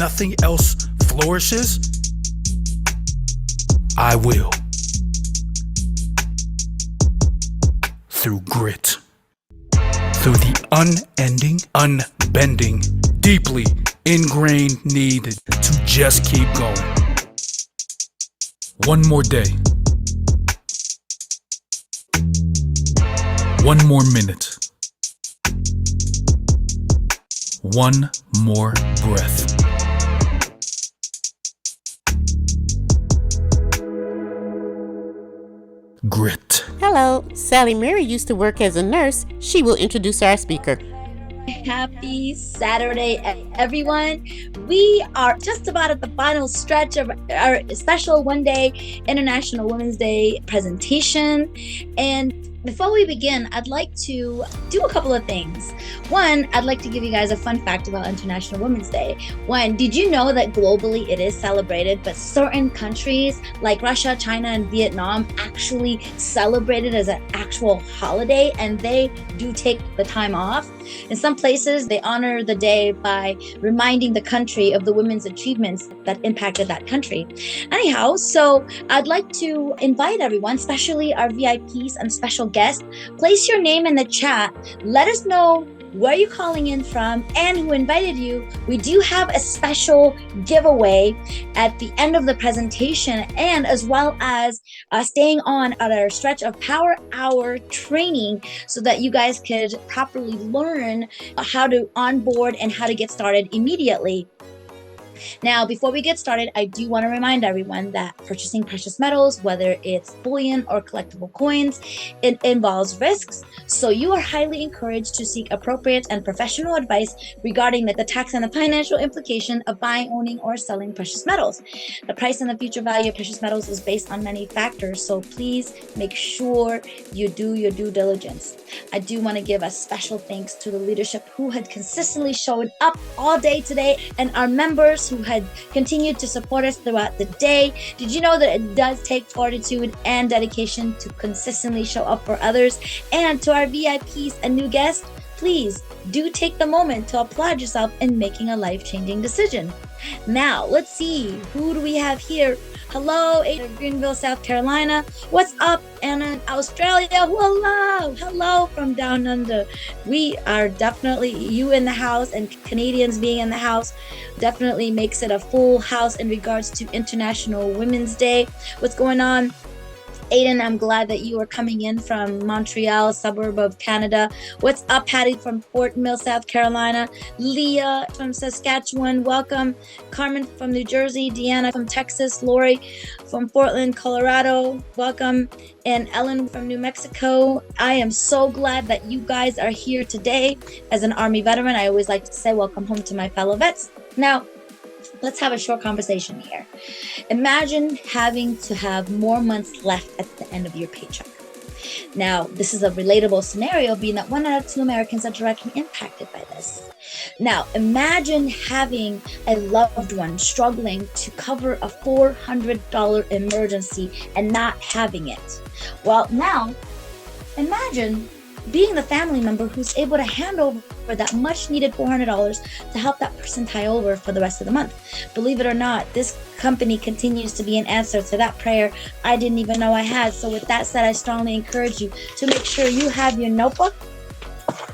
nothing else flourishes, I will. Through grit. Through the unending, unbending, deeply ingrained need to just keep going. One more day. One more minute. One more breath. Grit. Hello, Sally Mary used to work as a nurse. She will introduce our speaker. Happy Saturday, everyone. We are just about at the final stretch of our special one-day International Women's Day presentation. And before we begin, I'd like to do a couple of things. One, I'd like to give you guys a fun fact about International Women's Day. One, did you know that globally it is celebrated, but certain countries like Russia, China, and Vietnam actually celebrate it as an actual holiday, and they do take the time off. In some places, they honor the day by reminding the country of the women's achievements that impacted that country. Anyhow, so I'd like to invite everyone, especially our VIPs and special guests, place your name in the chat. Let us know where you're calling in from and who invited you. We do have a special giveaway at the end of the presentation, and as well as staying on at our stretch of Power Hour training so that you guys could properly learn how to onboard and how to get started immediately. Now, before we get started, I do want to remind everyone that purchasing precious metals, whether it's bullion or collectible coins, it involves risks. So you are highly encouraged to seek appropriate and professional advice regarding the tax and the financial implication of buying, owning, or selling precious metals. The price and the future value of precious metals is based on many factors, so please make sure you do your due diligence. I do want to give a special thanks to the leadership who had consistently shown up all day today, and our members who had continued to support us throughout the day. Did you know that it does take fortitude and dedication to consistently show up for others? And to our VIPs and new guests, please do take the moment to applaud yourself in making a life-changing decision. Now, let's see, who do we have here? Hello, Ada Greenville, South Carolina. What's up, Anna, Australia? Hello, hello from down under. We are definitely, you in the house and Canadians being in the house definitely makes it a full house in regards to International Women's Day. What's going on? Aiden, I'm glad that you are coming in from Montreal, suburb of Canada. What's up, Patty from Fort Mill, South Carolina? Leah from Saskatchewan, welcome. Carmen from New Jersey, Deanna from Texas, Lori from Portland, Colorado, welcome. And Ellen from New Mexico. I am so glad that you guys are here today. As an Army veteran, I always like to say welcome home to my fellow vets. Now, let's have a short conversation here. Imagine having to have more months left at the end of your paycheck. Now, this is a relatable scenario, being that 1 out of 2 Americans are directly impacted by this. Now, imagine having a loved one struggling to cover a $400 emergency and not having it. Well, now, imagine being the family member who's able to hand over that much needed $400 to help that person tie over for the rest of the month. Believe it or not, this company continues to be an answer to that prayer I didn't even know I had. So with that said, I strongly encourage you to make sure you have your notebook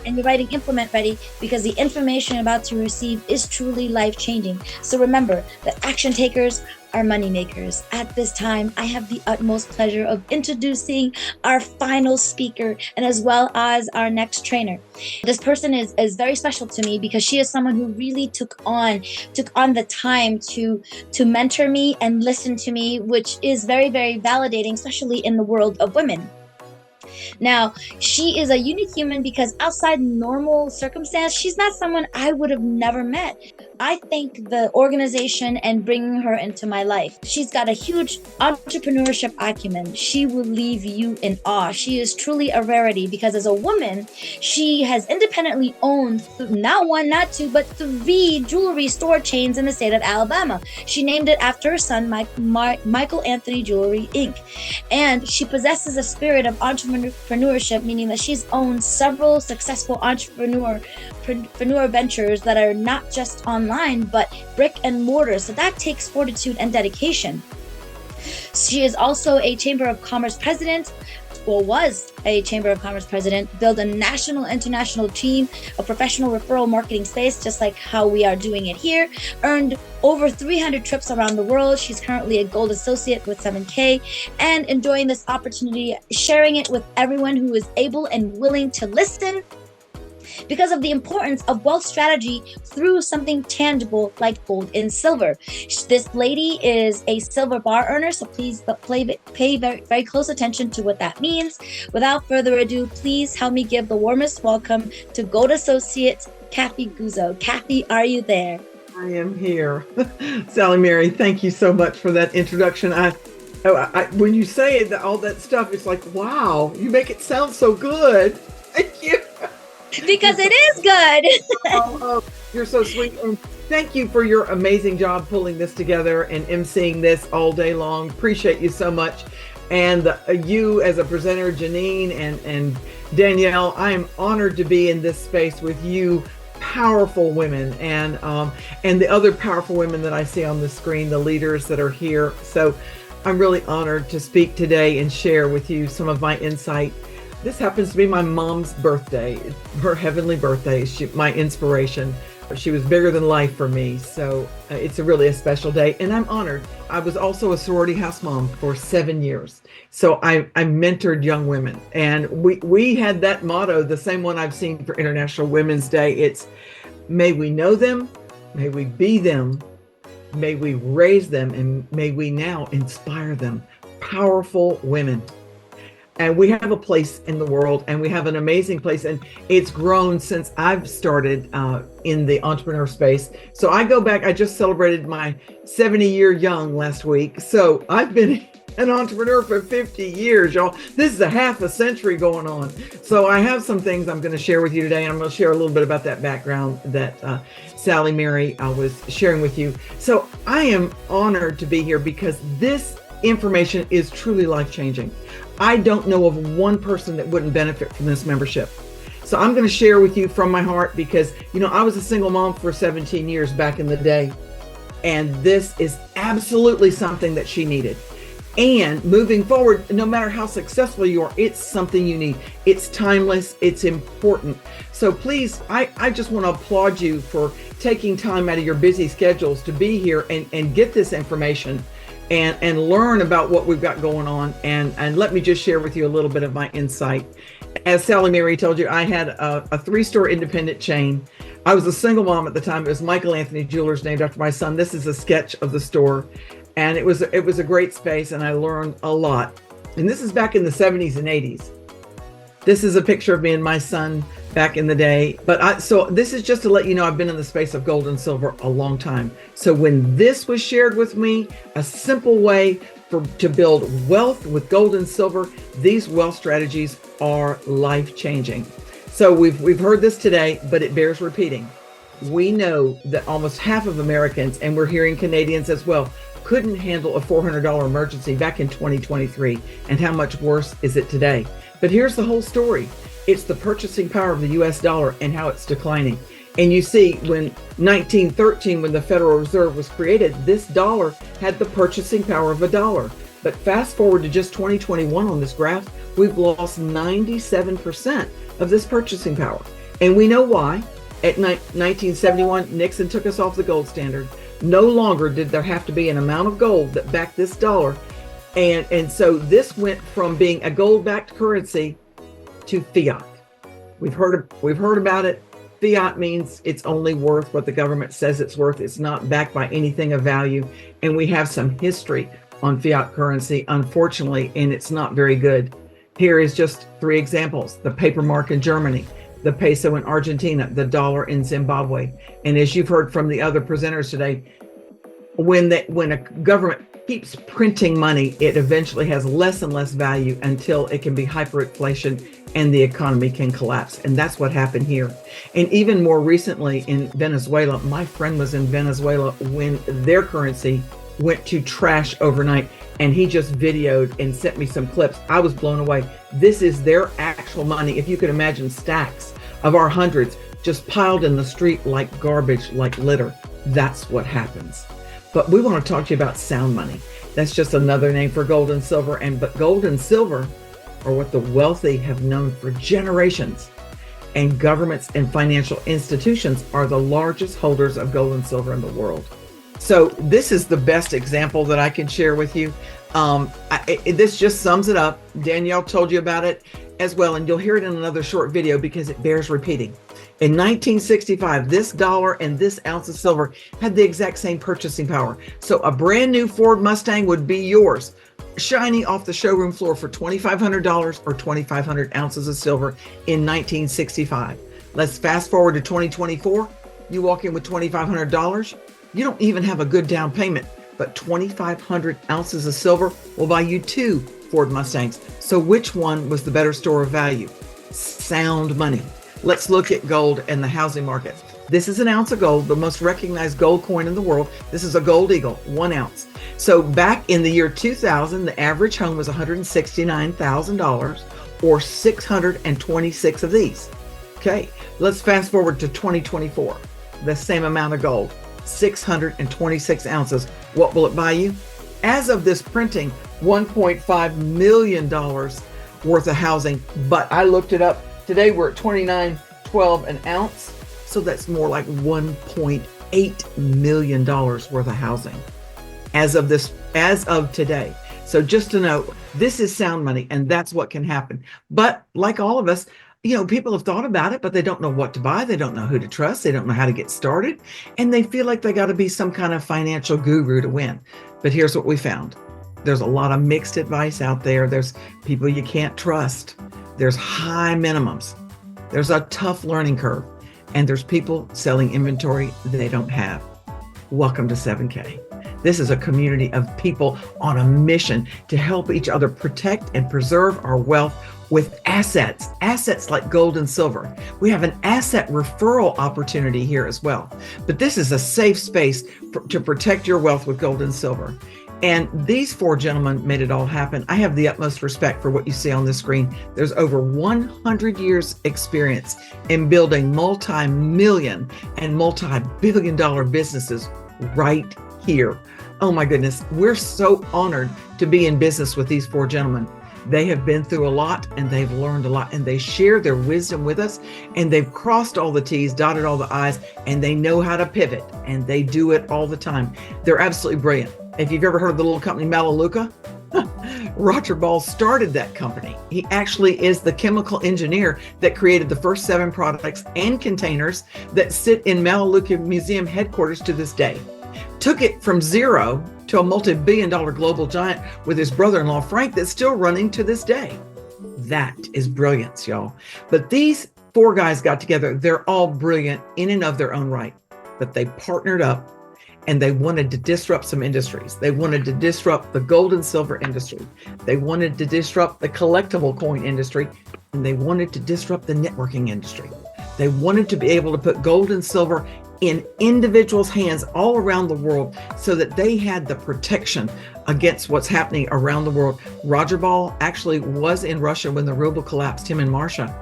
and your writing implement ready, because the information you're about to receive is truly life-changing. So remember that action takers are money makers. At this time, I have the utmost pleasure of introducing our final speaker and as well as our next trainer. This person is very special to me because she is someone who really took on the time to mentor me and listen to me, which is very, very validating, especially in the world of women. Now, she is a unique human because outside normal circumstance, she's not someone I would have never met. I thank the organization and bringing her into my life. She's got a huge entrepreneurship acumen. She will leave you in awe. She is truly a rarity because as a woman, she has independently owned not 1, not 2, but 3 jewelry store chains in the state of Alabama. She named it after her son, Michael Anthony Jewelry, Inc. And she possesses a spirit of entrepreneurship, meaning that she's owned several successful entrepreneur ventures that are not just on online, but brick and mortar. So that takes fortitude and dedication. She is also a Chamber of Commerce president, or was a Chamber of Commerce president, built a national, international team, a professional referral marketing space, just like how we are doing it here, earned over 300 trips around the world. She's currently a gold associate with 7K and enjoying this opportunity, sharing it with everyone who is able and willing to listen, because of the importance of wealth strategy through something tangible like gold and silver. This lady is a silver bar earner, so please pay very, very close attention to what that means. Without further ado, please help me give the warmest welcome to Gold Associate Cathy Guzzo. Cathy, are you there? I am here. Sally Mary, thank you so much for that introduction. When you say it, all that stuff, it's like, wow, you make it sound so good. Thank you. Because it is good. Oh, you're so sweet. And thank you for your amazing job pulling this together and emceeing this all day long. Appreciate you so much. And you as a presenter, Janine and Danielle, I am honored to be in this space with you, powerful women, and the other powerful women that I see on the screen, the leaders that are here. So I'm really honored to speak today and share with you some of my insight. This happens to be my mom's birthday, her heavenly birthday. My inspiration. She was bigger than life for me. So it's really a special day, and I'm honored. I was also a sorority house mom for 7 years. So I mentored young women, and we had that motto, the same one I've seen for International Women's Day. It's, may we know them, may we be them, may we raise them, and may we now inspire them. Powerful women. And we have a place in the world, and we have an amazing place, and it's grown since I've started in the entrepreneur space. So I go back, I just celebrated my 70-year young last week. So I've been an entrepreneur for 50 years, y'all. This is a half a century going on. So I have some things I'm going to share with you today, and I'm going to share a little bit about that background that Sally Mary was sharing with you. So I am honored to be here because this information is truly life-changing. I don't know of one person that wouldn't benefit from this membership. So I'm going to share with you from my heart because, I was a single mom for 17 years back in the day, and this is absolutely something that she needed. And moving forward, no matter how successful you are, it's something you need. It's timeless. It's important. So please, I just want to applaud you for taking time out of your busy schedules to be here and get this information and learn about what we've got going on. And let me just share with you a little bit of my insight. As Sally Mary told you, I had a 3-store independent chain. I was a single mom at the time. It was Michael Anthony Jewelers, named after my son. This is a sketch of the store. And it was a great space, and I learned a lot. And this is back in the 70s and 80s. This is a picture of me and my son back in the day. So this is just to let you know, I've been in the space of gold and silver a long time. So when this was shared with me, a simple way to build wealth with gold and silver, these wealth strategies are life-changing. So we've heard this today, but it bears repeating. We know that almost half of Americans, and we're hearing Canadians as well, couldn't handle a $400 emergency back in 2023. And how much worse is it today? But here's the whole story. It's the purchasing power of the US dollar and how it's declining. And you see, when 1913, when the Federal Reserve was created, this dollar had the purchasing power of $1. But fast forward to just 2021 on this graph, we've lost 97% of this purchasing power. And we know why. At 1971, Nixon took us off the gold standard. No longer did there have to be an amount of gold that backed this dollar. And so this went from being a gold-backed currency to fiat. We've heard about it. Fiat means it's only worth what the government says it's worth. It's not backed by anything of value. And we have some history on fiat currency, unfortunately, and it's not very good. Here is just 3 examples. The paper mark in Germany, the peso in Argentina, the dollar in Zimbabwe. And as you've heard from the other presenters today, when a government keeps printing money, it eventually has less and less value until it can be hyperinflation and the economy can collapse. And that's what happened here. And even more recently in Venezuela, my friend was in Venezuela when their currency went to trash overnight, and he just videoed and sent me some clips. I was blown away. This is their actual money. If you could imagine stacks of our hundreds just piled in the street like garbage, like litter. that's what happens. But we want to talk to you about sound money. That's just another name for gold and silver. But gold and silver are what the wealthy have known for generations. And governments and financial institutions are the largest holders of gold and silver in the world. So this is the best example that I can share with you. This just sums it up. Danielle told you about it as well, and you'll hear it in another short video because it bears repeating. In 1965, this dollar and this ounce of silver had the exact same purchasing power. So a brand new Ford Mustang would be yours, shiny off the showroom floor for $2,500 or 2,500 ounces of silver in 1965. Let's fast forward to 2024. You walk in with $2,500. You don't even have a good down payment, but 2,500 ounces of silver will buy you 2 Ford Mustangs. So which one was the better store of value? Sound money. Let's look at gold and the housing market. This is an ounce of gold, the most recognized gold coin in the world. This is a gold eagle, 1 ounce. So back in the year 2000, the average home was $169,000 or 626 of these. Okay, let's fast forward to 2024. The same amount of gold, 626 ounces. What will it buy you? As of this printing, $1.5 million worth of housing. But I looked it up. Today we're at $29.12 an ounce. So that's more like $1.8 million worth of housing as of today. So just to know, this is sound money, and that's what can happen. But like all of us, people have thought about it, but they don't know what to buy. They don't know who to trust. They don't know how to get started. And they feel like they got to be some kind of financial guru to win. But here's what we found. There's a lot of mixed advice out there. There's people you can't trust. There's high minimums. There's a tough learning curve. And there's people selling inventory they don't have. Welcome to 7K. This is a community of people on a mission to help each other protect and preserve our wealth with assets like gold and silver. We have an asset referral opportunity here as well. But this is a safe space to protect your wealth with gold and silver. And these 4 gentlemen made it all happen. I have the utmost respect for what you see on the screen. There's over 100 years experience in building multi-million and multi-billion dollar businesses right here. Oh my goodness, we're so honored to be in business with these 4 gentlemen. They have been through a lot and they've learned a lot, and they share their wisdom with us, and they've crossed all the T's, dotted all the I's, and they know how to pivot, and they do it all the time. They're absolutely brilliant. If you've ever heard of the little company Melaleuca, Roger Ball started that company. He actually is the chemical engineer that created the first 7 products and containers that sit in Melaleuca Museum headquarters to this day. Took it from zero to a multi-billion-dollar global giant with his brother-in-law Frank that's still running to this day. That is brilliance, y'all. But these 4 guys got together. They're all brilliant in and of their own right, but they partnered up. And they wanted to disrupt some industries. They wanted to disrupt the gold and silver industry. They wanted to disrupt the collectible coin industry. And they wanted to disrupt the networking industry. They wanted to be able to put gold and silver in individuals' hands all around the world so that they had the protection against what's happening around the world. Roger Ball actually was in Russia when the ruble collapsed, him and Marsha.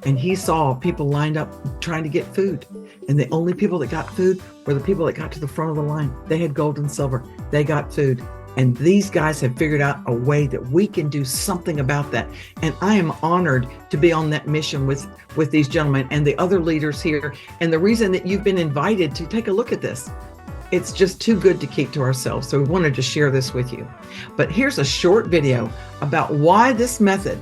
And he saw people lined up trying to get food. And the only people that got food were the people that got to the front of the line. They had gold and silver. They got food. And these guys have figured out a way that we can do something about that. And I am honored to be on that mission with these gentlemen and the other leaders here. And the reason that you've been invited to take a look at this, it's just too good to keep to ourselves. So we wanted to share this with you. But here's a short video about why this method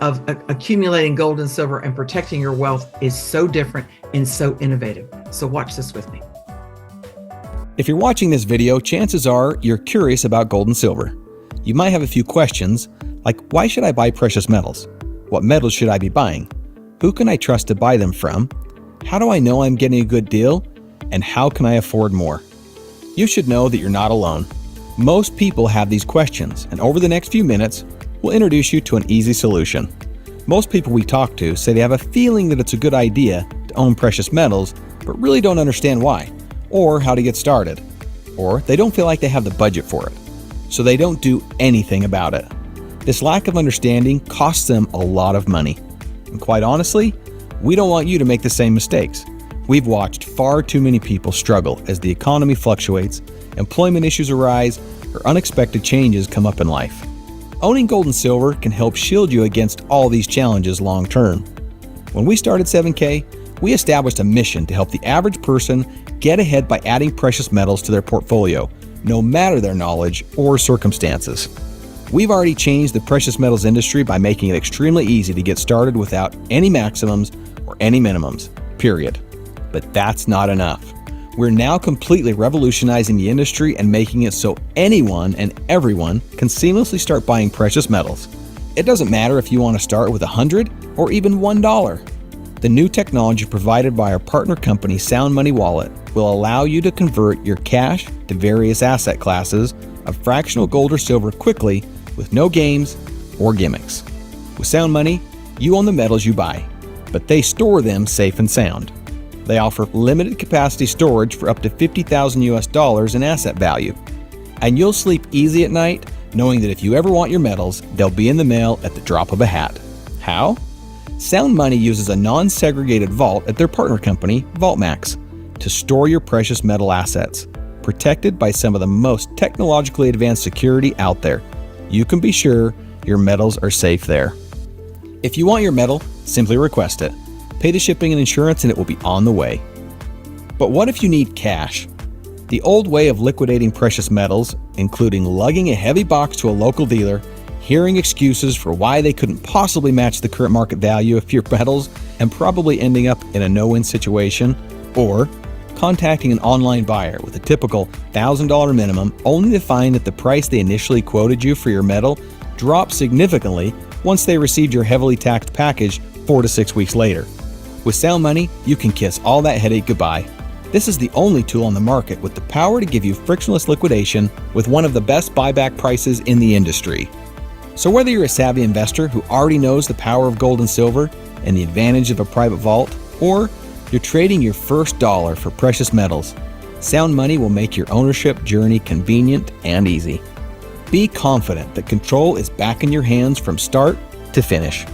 of accumulating gold and silver and protecting your wealth is so different and so innovative. So watch this with me. If you're watching this video, chances are you're curious about gold and silver. You might have a few questions, like why should I buy precious metals? What metals should I be buying? Who can I trust to buy them from? How do I know I'm getting a good deal? And how can I afford more? You should know that you're not alone. Most people have these questions, and over the next few minutes, we'll introduce you to an easy solution. Most people we talk to say they have a feeling that it's a good idea to own precious metals, but really don't understand why, or how to get started. Or they don't feel like they have the budget for it, so they don't do anything about it. This lack of understanding costs them a lot of money. And quite honestly, we don't want you to make the same mistakes. We've watched far too many people struggle as the economy fluctuates, employment issues arise, or unexpected changes come up in life. Owning gold and silver can help shield you against all these challenges long term. When we started 7K, we established a mission to help the average person get ahead by adding precious metals to their portfolio, no matter their knowledge or circumstances. We've already changed the precious metals industry by making it extremely easy to get started without any maximums or any minimums, period. But that's not enough. We're now completely revolutionizing the industry and making it so anyone and everyone can seamlessly start buying precious metals. It doesn't matter if you want to start with $100 or even $1. The new technology provided by our partner company Sound Money Wallet will allow you to convert your cash to various asset classes of fractional gold or silver quickly with no games or gimmicks. With Sound Money, you own the metals you buy, but they store them safe and sound. They offer limited capacity storage for up to $50,000 in asset value. And you'll sleep easy at night knowing that if you ever want your metals, they'll be in the mail at the drop of a hat. How? Sound Money uses a non-segregated vault at their partner company, VaultMax, to store your precious metal assets, protected by some of the most technologically advanced security out there. You can be sure your metals are safe there. If you want your metal, simply request it. Pay the shipping and insurance and it will be on the way. But what if you need cash? The old way of liquidating precious metals, including lugging a heavy box to a local dealer, hearing excuses for why they couldn't possibly match the current market value of your metals and probably ending up in a no-win situation, or contacting an online buyer with a typical $1,000 minimum only to find that the price they initially quoted you for your metal dropped significantly once they received your heavily taxed package 4 to 6 weeks later. With Sound Money, you can kiss all that headache goodbye. This is the only tool on the market with the power to give you frictionless liquidation with one of the best buyback prices in the industry. So whether you're a savvy investor who already knows the power of gold and silver and the advantage of a private vault, or you're trading your first dollar for precious metals, Sound Money will make your ownership journey convenient and easy. Be confident that control is back in your hands from start to finish.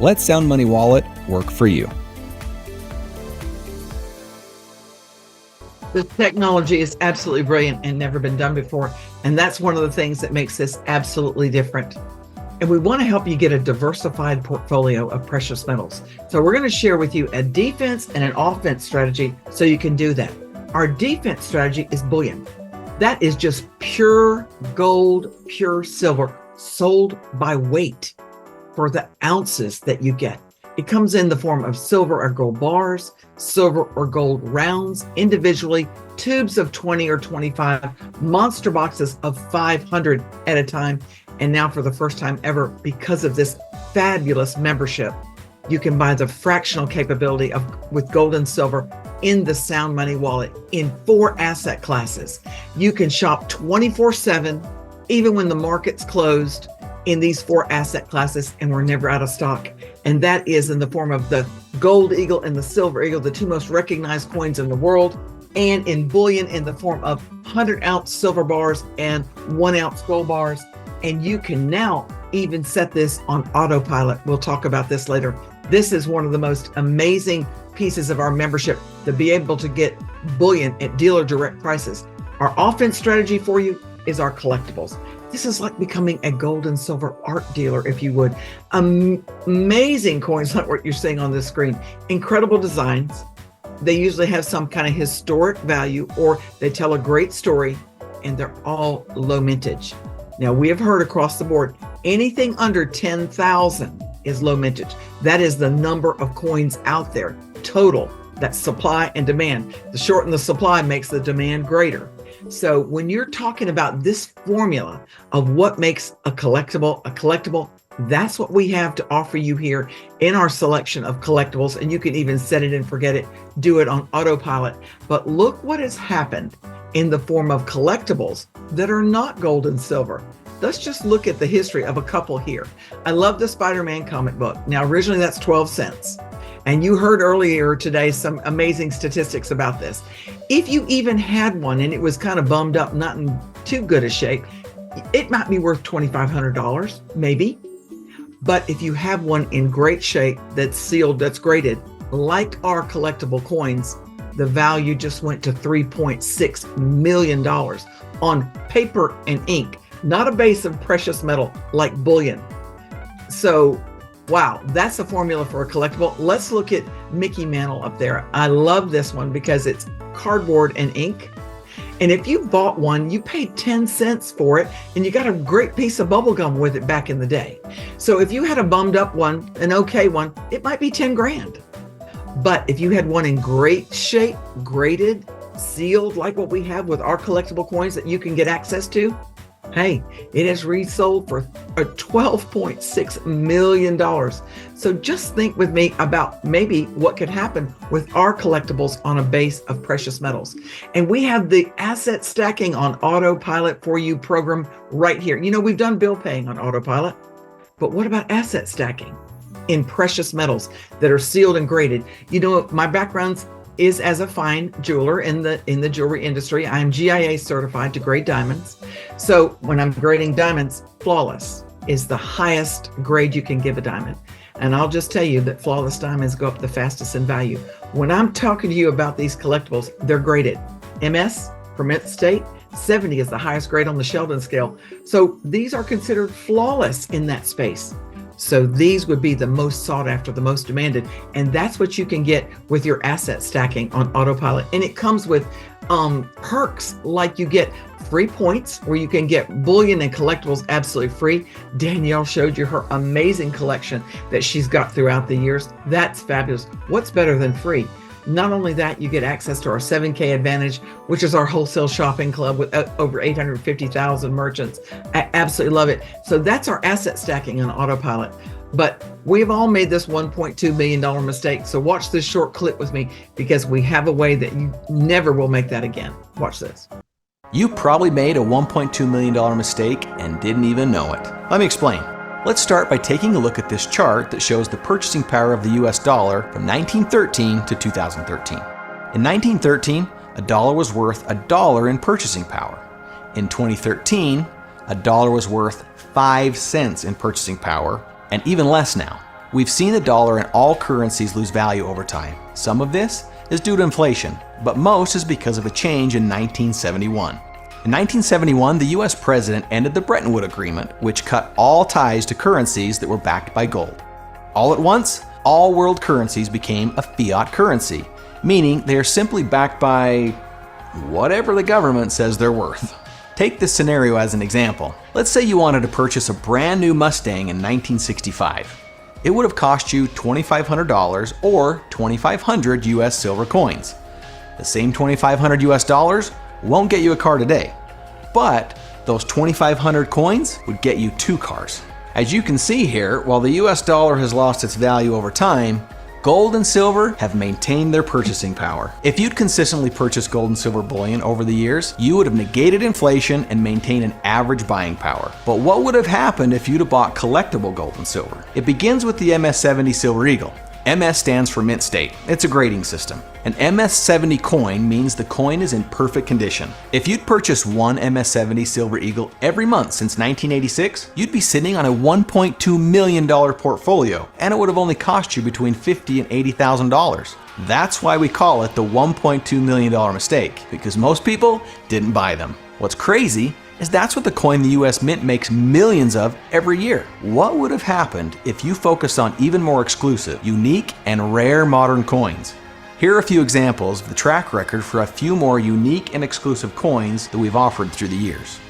Let Sound Money Wallet work for you. The technology is absolutely brilliant and never been done before. And that's one of the things that makes this absolutely different. And we want to help you get a diversified portfolio of precious metals. So we're going to share with you a defense and an offense strategy so you can do that. Our defense strategy is bullion. That is just pure gold, pure silver, sold by weight for the ounces that you get. It comes in the form of silver or gold bars, silver or gold rounds, individually, tubes of 20 or 25, monster boxes of 500 at a time. And now for the first time ever, because of this fabulous membership, you can buy the fractional capability with gold and silver in the Sound Money Wallet in 4 asset classes. You can shop 24/7, even when the market's closed, in these 4 asset classes, and we're never out of stock. And that is in the form of the gold eagle and the silver eagle, the 2 most recognized coins in the world, and in bullion in the form of 100-ounce silver bars and 1-ounce gold bars. And you can now even set this on autopilot. We'll talk about this later. This is one of the most amazing pieces of our membership, to be able to get bullion at dealer direct prices. Our offense strategy for you is our collectibles. This is like becoming a gold and silver art dealer, if you would. Amazing coins like what you're seeing on this screen. Incredible designs. They usually have some kind of historic value, or they tell a great story, and they're all low mintage. Now, we have heard across the board, anything under 10,000 is low mintage. That is the number of coins out there, total. That's supply and demand. The shorten the supply makes the demand greater. So when you're talking about this formula of what makes a collectible, that's what we have to offer you here in our selection of collectibles. And you can even set it and forget it, do it on autopilot. But look what has happened in the form of collectibles that are not gold and silver. Let's just look at the history of a couple here. I love the Spider-Man comic book. Now, originally that's 12 cents. And you heard earlier today some amazing statistics about this. If you even had one and it was kind of bummed up, not in too good a shape, it might be worth $2,500, maybe. But if you have one in great shape, that's sealed, that's graded, like our collectible coins, the value just went to $3.6 million on paper and ink, not a base of precious metal like bullion. So, wow, that's the formula for a collectible. Let's look at Mickey Mantle up there. I love this one because it's cardboard and ink. And if you bought one, you paid 10 cents for it, and you got a great piece of bubble gum with it back in the day. So if you had a bummed up one, an okay one, it might be 10 grand. But if you had one in great shape, graded, sealed, like what we have with our collectible coins that you can get access to, hey, it has resold for $12.6 million. So just think with me about maybe what could happen with our collectibles on a base of precious metals. And we have the asset stacking on autopilot for you program right here. You know, we've done bill paying on autopilot, but what about asset stacking in precious metals that are sealed and graded? You know, my background is as a fine jeweler in the jewelry industry. I am GIA certified to grade diamonds. So when I'm grading diamonds, flawless is the highest grade you can give a diamond. And I'll just tell you that flawless diamonds go up the fastest in value. When I'm talking to you about these collectibles, they're graded. MS for mint state, 70 is the highest grade on the Sheldon scale. So these are considered flawless in that space. So these would be the most sought after, the most demanded. And that's what you can get with your asset stacking on autopilot. And it comes with perks like you get free points where you can get bullion and collectibles absolutely free. Danielle showed you her amazing collection that she's got throughout the years. That's fabulous. What's better than free? Not only that, you get access to our 7K Advantage, which is our wholesale shopping club with over 850,000 merchants. I absolutely love it. So that's our asset stacking on autopilot. But we've all made this $1.2 million mistake. So watch this short clip with me because we have a way that you never will make that again. Watch this. You probably made a $1.2 million mistake and didn't even know it. Let me explain. Let's start by taking a look at this chart that shows the purchasing power of the US dollar from 1913 to 2013. In 1913, a dollar was worth $1 in purchasing power. In 2013, a dollar was worth 5 cents in purchasing power, and even less now. We've seen the dollar and all currencies lose value over time. Some of this is due to inflation, but most is because of a change in 1971. In 1971, the US president ended the Bretton Woods Agreement, which cut all ties to currencies that were backed by gold. All at once, all world currencies became a fiat currency, meaning they are simply backed by whatever the government says they're worth. Take this scenario as an example. Let's say you wanted to purchase a brand new Mustang in 1965. It would have cost you $2,500 or 2,500 US silver coins. The same 2,500 US dollars won't get you a car today, but those 2,500 coins would get you 2 cars. As you can see here, while the US dollar has lost its value over time, gold and silver have maintained their purchasing power. If you'd consistently purchased gold and silver bullion over the years, you would have negated inflation and maintained an average buying power. But what would have happened if you'd have bought collectible gold and silver? It begins with the MS-70 Silver Eagle. MS stands for mint state. It's a grading system. An MS-70 coin means the coin is in perfect condition. If you'd purchased one MS-70 Silver Eagle every month since 1986, you'd be sitting on a $1.2 million portfolio, and it would have only cost you between $50,000 and $80,000. That's why we call it the $1.2 million mistake, because most people didn't buy them. What's crazy is that's what the coin the US Mint makes millions of every year. What would have happened if you focused on even more exclusive, unique, and rare modern coins? Here are a few examples of the track record for a few more unique and exclusive coins that we've offered through the years.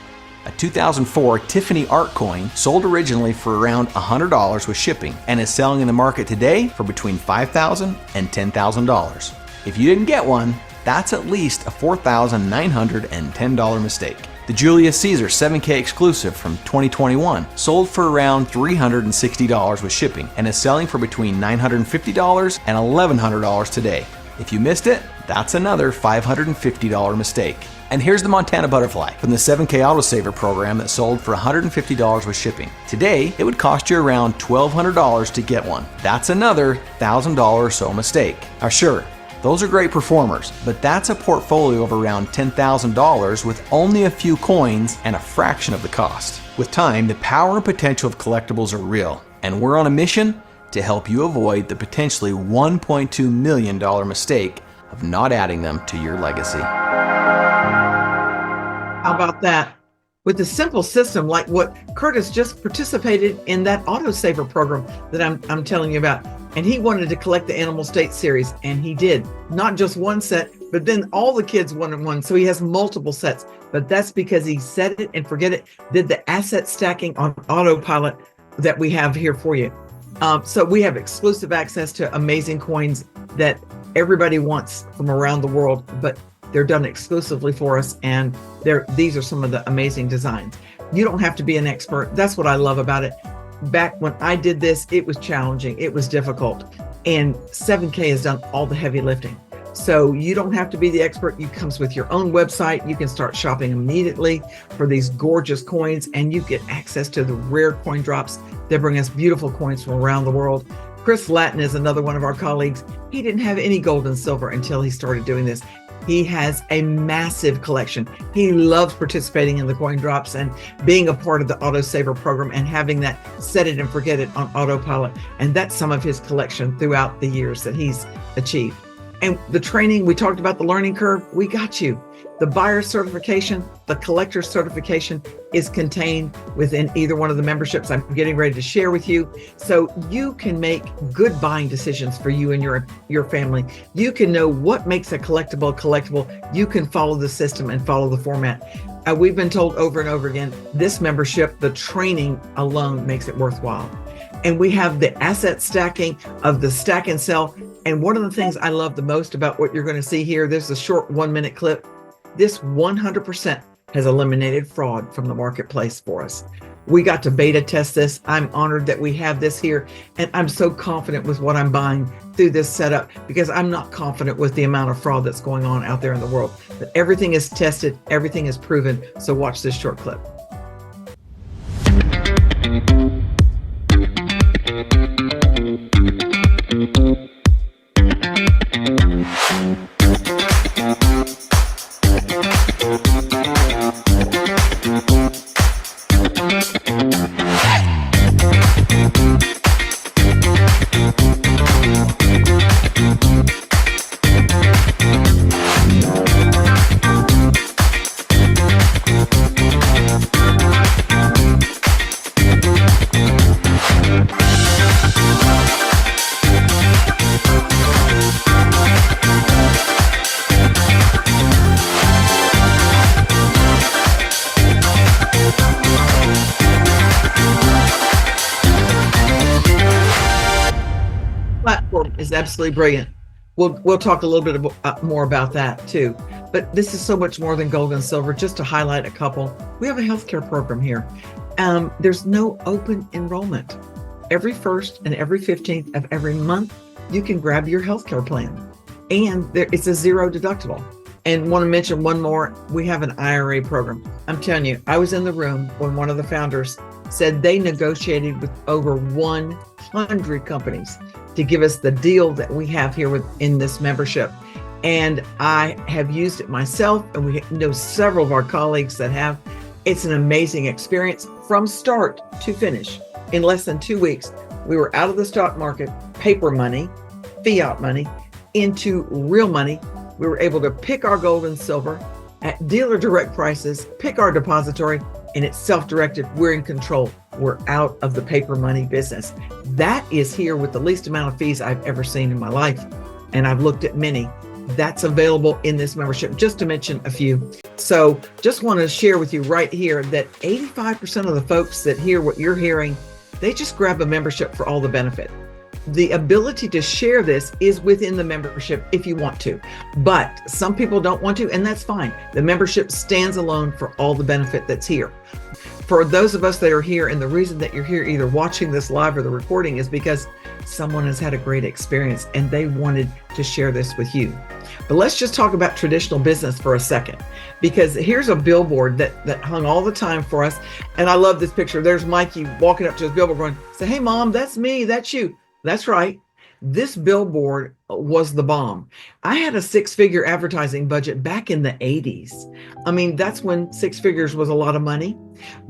A 2004 Tiffany art coin sold originally for around $100 with shipping and is selling in the market today for between $5,000 and $10,000. If you didn't get one, that's at least a $4,910 mistake. The Julius Caesar 7K exclusive from 2021 sold for around $360 with shipping and is selling for between $950 and $1,100 today. If you missed it, that's another $550 mistake. And here's the Montana Butterfly from the 7K Autosaver program that sold for $150 with shipping. Today, it would cost you around $1,200 to get one. That's another $1,000 or so mistake. Now sure, those are great performers, but that's a portfolio of around $10,000 with only a few coins and a fraction of the cost. With time, the power and potential of collectibles are real, and we're on a mission to help you avoid the potentially $1.2 million mistake of not adding them to your legacy. How about that? With a simple system like what Curtis just participated in, that autosaver program that I'm telling you about. And he wanted to collect the Animal State series, and he did. Not just one set, but then all the kids wanted one. So he has multiple sets. But that's because he set it and forget it, did the asset stacking on autopilot that we have here for you. So we have exclusive access to amazing coins that everybody wants from around the world, but they're done exclusively for us, and these are some of the amazing designs. You don't have to be an expert. That's what I love about it. Back when I did this, it was challenging. It was difficult. And 7K has done all the heavy lifting. So you don't have to be the expert. It comes with your own website. You can start shopping immediately for these gorgeous coins, and you get access to the rare coin drops that bring us beautiful coins from around the world. Chris Latin is another one of our colleagues. He didn't have any gold and silver until he started doing this. He has a massive collection. He loves participating in the coin drops and being a part of the autosaver program and having that set it and forget it on autopilot. And that's some of his collection throughout the years that he's achieved. And the training, we talked about the learning curve. We got you. The buyer certification, the collector certification is contained within either one of the memberships I'm getting ready to share with you. So you can make good buying decisions for you and your family. You can know what makes a collectible. You can follow the system and follow the format. We've been told over and over again, this membership, the training alone makes it worthwhile. And we have the asset stacking of the stack and sell. And one of the things I love the most about what you're going to see here, there's a short 1-minute clip. This 100% has eliminated fraud from the marketplace for us. We got to beta test this. I'm honored that we have this here. And I'm so confident with what I'm buying through this setup, because I'm not confident with the amount of fraud that's going on out there in the world. But everything is tested, everything is proven. So watch this short clip. Platform is absolutely brilliant. We'll talk a little bit more about that too. But this is so much more than gold and silver. Just to highlight a couple, we have a healthcare program here. There's no open enrollment. Every 1st and every 15th of every month, you can grab your healthcare plan, and it's a zero deductible. And want to mention one more, we have an IRA program. I'm telling you, I was in the room when one of the founders said they negotiated with over 100 companies to give us the deal that we have here within this membership. And I have used it myself, and we know several of our colleagues that have. It's an amazing experience from start to finish. In less than 2 weeks, we were out of the stock market, paper money, fiat money, into real money. We were able to pick our gold and silver at dealer direct prices, pick our depository, and it's self-directed. We're in control. We're out of the paper money business. That is here with the least amount of fees I've ever seen in my life. And I've looked at many. That's available in this membership, just to mention a few. So just want to share with you right here that 85% of the folks that hear what you're hearing, they just grab a membership for all the benefit. The ability to share this is within the membership if you want to, but some people don't want to, and that's fine. The membership stands alone for all the benefit that's here. For those of us that are here, and the reason that you're here either watching this live or the recording is because someone has had a great experience and they wanted to share this with you. But let's just talk about traditional business for a second, because here's a billboard that hung all the time for us. And I love this picture. There's Mikey walking up to his billboard going, say, "Hey mom, that's me, that's you." That's right. This billboard was the bomb. I had a 6-figure advertising budget back in the 80s. I mean, that's when 6 figures was a lot of money,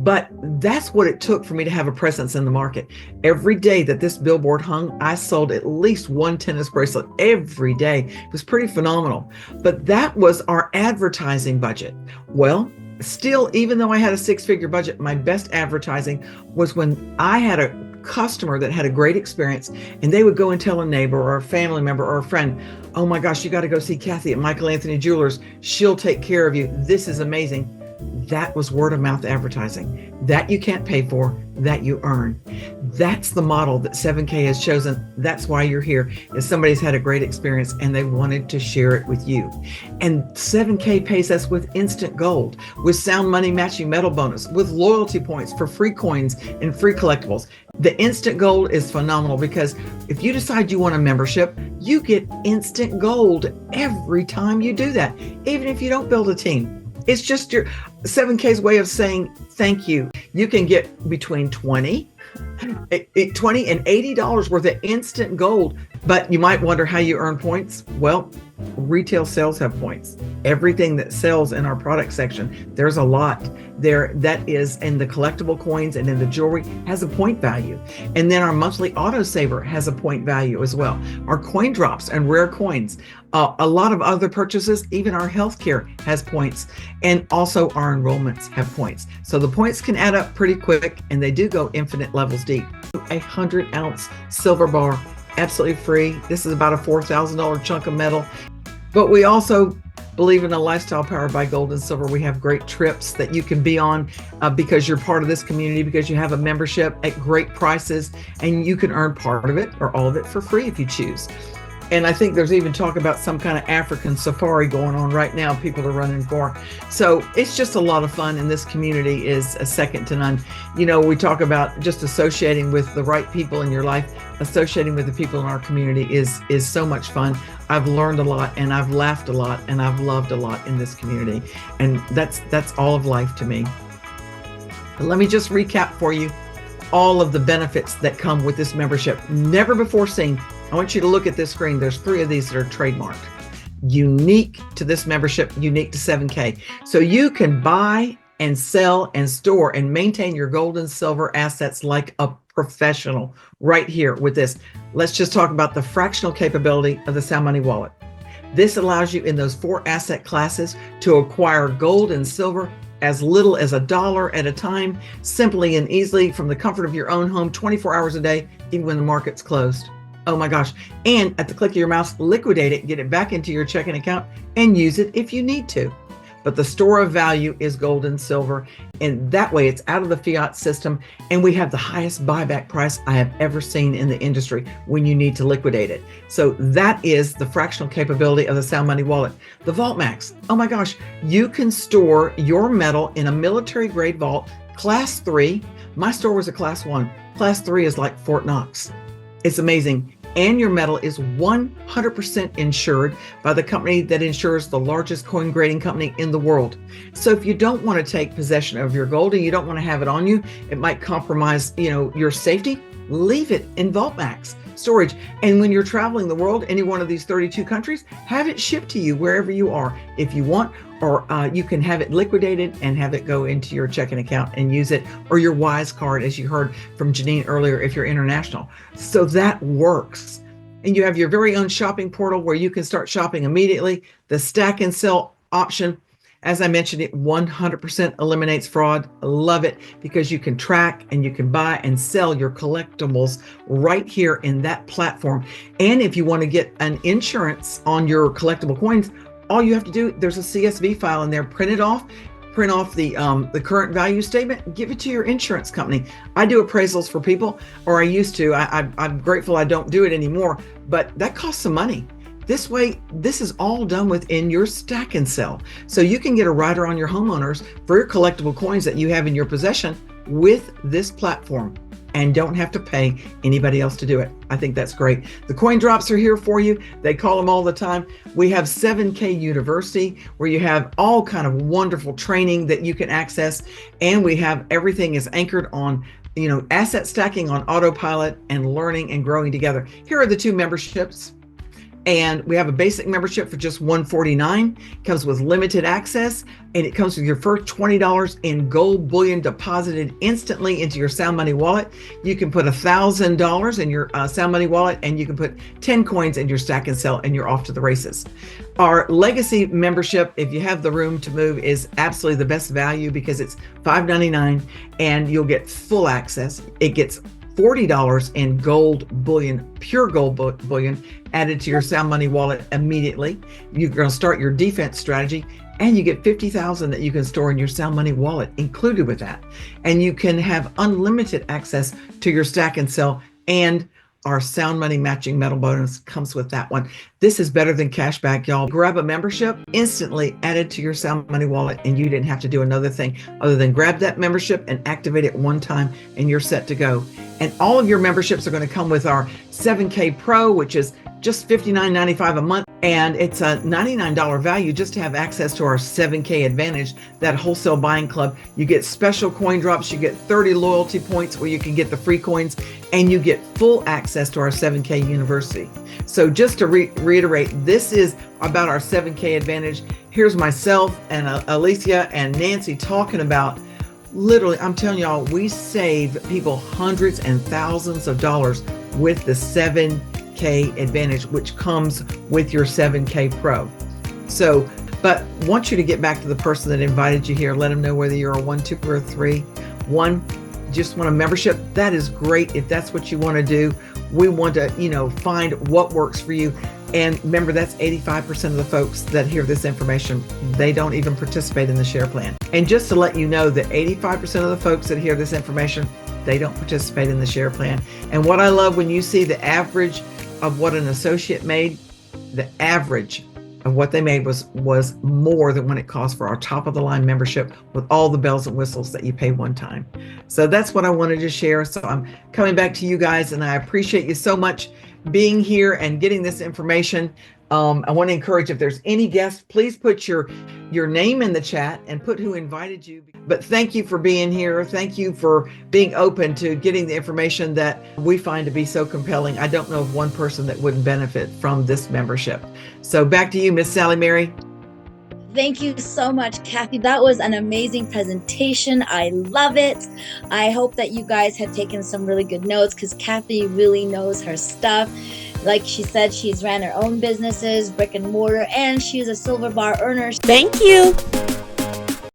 but that's what it took for me to have a presence in the market. Every day that this billboard hung, I sold at least one tennis bracelet every day. It was pretty phenomenal. But that was our advertising budget. Well, still, even though I had a 6-figure budget, my best advertising was when I had a customer that had a great experience and they would go and tell a neighbor or a family member or a friend, oh my gosh, you got to go see Cathy at Michael Anthony Jewelers. She'll take care of you. This is amazing. That was word of mouth advertising that you can't pay for, that you earn. That's the model that 7K has chosen. That's why you're here, is somebody's had a great experience and they wanted to share it with you. And 7K pays us with instant gold, with sound money matching metal bonus, with loyalty points for free coins and free collectibles. The instant gold is phenomenal because if you decide you want a membership, you get instant gold every time you do that, even if you don't build a team. It's just your 7K's way of saying thank you. You can get between $20 and $80 worth of instant gold, but you might wonder how you earn points. Well, retail sales have points. Everything that sells in our product section, there's a lot there that is in the collectible coins and in the jewelry has a point value. And then our monthly autosaver has a point value as well. Our coin drops and rare coins, a lot of other purchases, even our healthcare has points, and also our enrollments have points. So the points can add up pretty quick and they do go infinite levels deep. 100-ounce silver bar, absolutely free. This is about a $4,000 chunk of metal. But we also believe in a lifestyle powered by gold and silver. We have great trips that you can be on because you're part of this community, because you have a membership at great prices, and you can earn part of it or all of it for free if you choose. And I think there's even talk about some kind of African safari going on right now, people are running for. So it's just a lot of fun, and this community is a second to none. You know, we talk about just associating with the right people in your life. Associating with the people in our community is so much fun. I've learned a lot, and I've laughed a lot, and I've loved a lot in this community. And that's all of life to me. But let me just recap for you all of the benefits that come with this membership. Never before seen. I want you to look at this screen. There's 3 of these that are trademarked. Unique to this membership, unique to 7K. So you can buy and sell and store and maintain your gold and silver assets like a professional right here with this. Let's just talk about the fractional capability of the Sound Money Wallet. This allows you in those 4 asset classes to acquire gold and silver as little as $1 at a time, simply and easily from the comfort of your own home, 24 hours a day, even when the market's closed. Oh my gosh. And at the click of your mouse, liquidate it, get it back into your checking account and use it if you need to. But the store of value is gold and silver. And that way it's out of the fiat system. And we have the highest buyback price I have ever seen in the industry when you need to liquidate it. So that is the fractional capability of the Sound Money Wallet. The Vault Max. Oh my gosh. You can store your metal in a military grade vault, class 3. My store was a class 1. Class 3 is like Fort Knox. It's amazing. And your metal is 100% insured by the company that insures the largest coin grading company in the world. So if you don't want to take possession of your gold and you don't want to have it on you, it might compromise, your safety, leave it in Vault Max storage. And when you're traveling the world, any one of these 32 countries, have it shipped to you wherever you are if you want, or you can have it liquidated and have it go into your checking account and use it, or your Wise card, as you heard from Janine earlier, if you're international. So that works. And you have your very own shopping portal where you can start shopping immediately. The stack and sell option, as I mentioned, it 100% eliminates fraud. I love it because you can track and you can buy and sell your collectibles right here in that platform. And if you want to get an insurance on your collectible coins, all you have to do, there's a CSV file in there, print off the current value statement, give it to your insurance company. I do appraisals for people, or I used to. I'm grateful I don't do it anymore, but that costs some money. This way, this is all done within your stack and sell. So you can get a rider on your homeowners for your collectible coins that you have in your possession with this platform and don't have to pay anybody else to do it. I think that's great. The coin drops are here for you. They call them all the time. We have 7K University where you have all kind of wonderful training that you can access. And we have everything is anchored on asset stacking on autopilot and learning and growing together. Here are the two memberships. And we have a basic membership for just $149. It comes with limited access, and it comes with your first $20 in gold bullion deposited instantly into your Sound Money wallet. You can put $1,000 in your Sound Money wallet, and you can put 10 coins in your stack and sell, and you're off to the races. Our legacy membership, if you have the room to move, is absolutely the best value because it's $5.99 and you'll get full access. It gets $40 in gold bullion, pure gold bullion added to your Sound Money wallet immediately. You're going to start your defense strategy, and you get $50,000 that you can store in your Sound Money wallet included with that. And you can have unlimited access to your stack and sell, and our Sound Money matching metal bonus comes with that one. This is better than cash back, y'all. Grab a membership, instantly added to your Sound Money wallet, and you didn't have to do another thing other than grab that membership and activate it one time, and you're set to go. And all of your memberships are going to come with our 7K Pro, which is just $59.95 a month. And it's a $99 value just to have access to our 7K Advantage, that wholesale buying club. You get special coin drops, you get 30 loyalty points where you can get the free coins, and you get full access to our 7K University. So just to reiterate, this is about our 7K Advantage. Here's myself and Alicia and Nancy talking about, literally, I'm telling y'all, we save people hundreds and thousands of dollars with the 7K Advantage, which comes with your 7K Pro. So, but want you to get back to the person that invited you here. Let them know whether you're a 1, 2, or 3. 1, just want a membership. That is great if that's what you want to do. We want to, find what works for you. And remember, that's 85% of the folks that hear this information, they don't even participate in the share plan. And just to let you know that 85% of the folks that hear this information, they don't participate in the share plan. And what I love, when you see the average of what an associate made, the average of what they made was more than what it cost for our top of the line membership with all the bells and whistles that you pay one time. So that's what I wanted to share. So I'm coming back to you guys, and I appreciate you so much being here and getting this information. I want to encourage, if there's any guests, please put your name in the chat and put who invited you. But thank you for being here. Thank you for being open to getting the information that we find to be so compelling. I don't know of one person that wouldn't benefit from this membership. So back to you, Miss Sally Mary. Thank you so much, Cathy. That was an amazing presentation. I love it. I hope that you guys have taken some really good notes, because Cathy really knows her stuff. Like she said, she's ran her own businesses, brick and mortar, and she's a silver bar earner. Thank you.